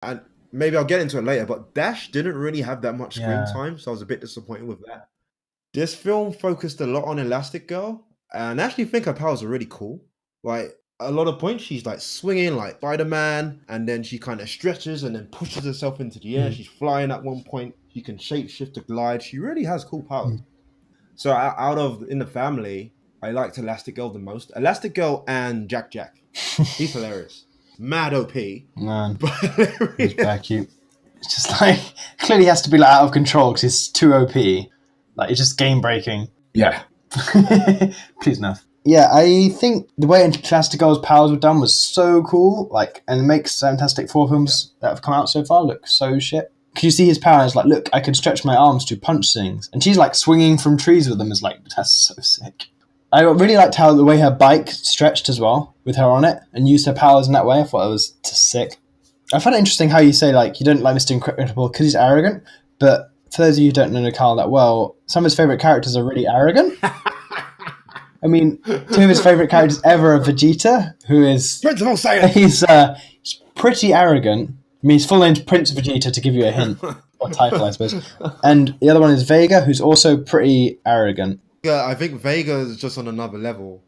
And maybe I'll get into it later, but Dash didn't really have that much screen Yeah. time, so I was a bit disappointed with that. This film focused a lot on Elastic Girl, and I actually think her powers are really cool. Like a lot of points, she's like swinging like Spider Man, and then she kind of stretches and then pushes herself into the air. Mm. She's flying at one point. She can shapeshift to glide. She really has cool powers. Mm. So out of in the family, I liked Elastic Girl the most. Elastic Girl and Jack Jack. He's hilarious. Mad OP, Man, but he's hilarious. back cute. It's just like clearly has to be like out of control because it's too OP. Like it's just game breaking. Yeah. Please no. Yeah, I think the way Fantastic Girl's powers were done was so cool. Like, and makes Fantastic Four Yeah. films that have come out so far look so shit. Because you see his powers, like, look, I can stretch my arms to punch things, and she's like swinging from trees with them. Is like that's so sick. I really liked how the way her bike stretched as well with her on it and used her powers in that way. I thought it was just sick. I find it interesting how you say like you don't like Mr. Incredible because he's arrogant, but for those of you who don't know Carl that well, some of his favorite characters are really arrogant. I mean, two of his favorite characters ever are Vegeta, who is Principal Saiyan. he's pretty arrogant. I mean, his full name's Prince Vegeta to give you a hint or title, I suppose. And the other one is Vega, who's also pretty arrogant. Yeah, I think Vega is just on another level.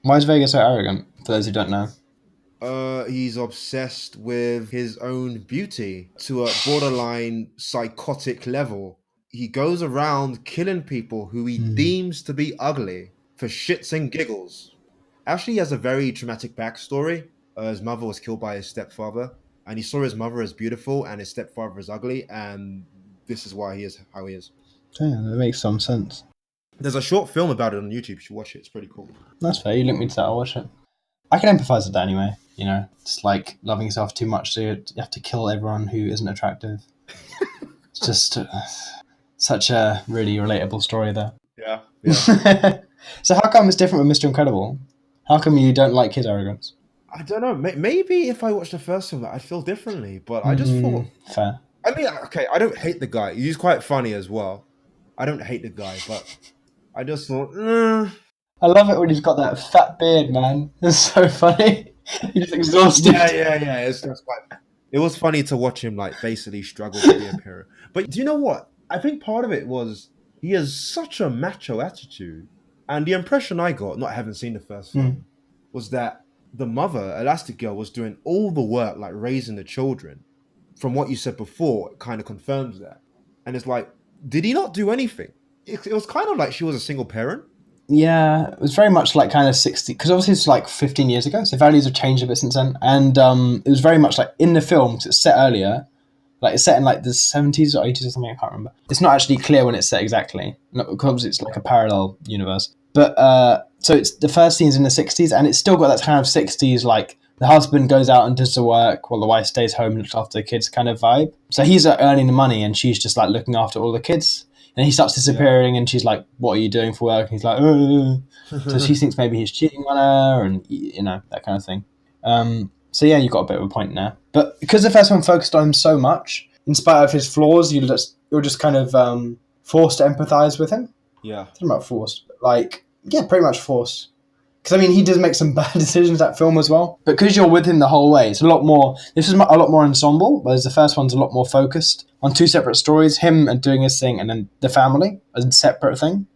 Why is Vega so arrogant? For those who don't know. He's obsessed with his own beauty to a borderline psychotic level. He goes around killing people who he deems to be ugly for shits and giggles. Actually, he has a very traumatic backstory. His mother was killed by his stepfather, and he saw his mother as beautiful and his stepfather as ugly, and this is why he is how he is. Damn, that makes some sense. There's a short film about it on YouTube. You should watch it. It's pretty cool. That's fair. You linked me to that. I'll watch it. I can empathise with that anyway. You know, it's like loving yourself too much, so you have to kill everyone who isn't attractive. It's just such a really relatable story there. Yeah, yeah. So how come it's different with Mr. Incredible? How come you don't like his arrogance? I don't know. Maybe if I watched the first film, I'd feel differently. But I just thought, Fair. I mean, okay, I don't hate the guy. He's quite funny as well. I don't hate the guy, but I just thought, I love it when he's got that fat beard, man. It's so funny. He's exhausted. yeah. It's just quite. It was funny to watch him like basically struggle to be a hero. But do you know what? I think part of it was he has such a macho attitude, and the impression I got, not having seen the first film, was that the mother, Elastic Girl, was doing all the work, like raising the children. From what you said before, it kind of confirms that. And it's like, did he not do anything? It was kind of like she was a single parent. Yeah, it was very much like kind of 60, because obviously it's like 15 years ago, so values have changed a bit since then. And it was very much like in the film, because it's set earlier, like it's set in like the 70s or 80s or something, I can't remember. It's not actually clear when it's set exactly, because it's like a parallel universe. But so it's the first scene's in the 60s, and it's still got that kind of 60s, like the husband goes out and does the work while the wife stays home and looks after the kids kind of vibe. So he's earning the money, and she's just like looking after all the kids. And he starts disappearing, and she's like, "What are you doing for work?" And he's like, So she thinks maybe he's cheating on her, and you know that kind of thing. So yeah, you got a bit of a point there. But because the first one focused on him so much, in spite of his flaws, you're just kind of forced to empathize with him. Yeah. I don't know about forced, but like yeah, pretty much forced. Because I mean, he does make some bad decisions that film as well. But because you're with him the whole way, it's a lot more. This is a lot more ensemble, whereas the first one's a lot more focused on two separate stories: him and doing his thing, and then the family as a separate thing.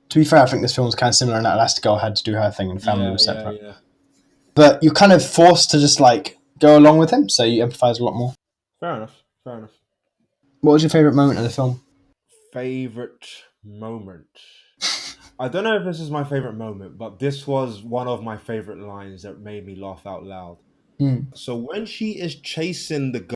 To be fair, I think this film was kind of similar in that Elastigirl had to do her thing, and the family was separate. Yeah. But you're kind of forced to just like go along with him, so you empathise a lot more. Fair enough. What was your favourite moment of the film? Favorite moment. I don't know if this is my favorite moment, but this was one of my favorite lines that made me laugh out loud. So when she is chasing the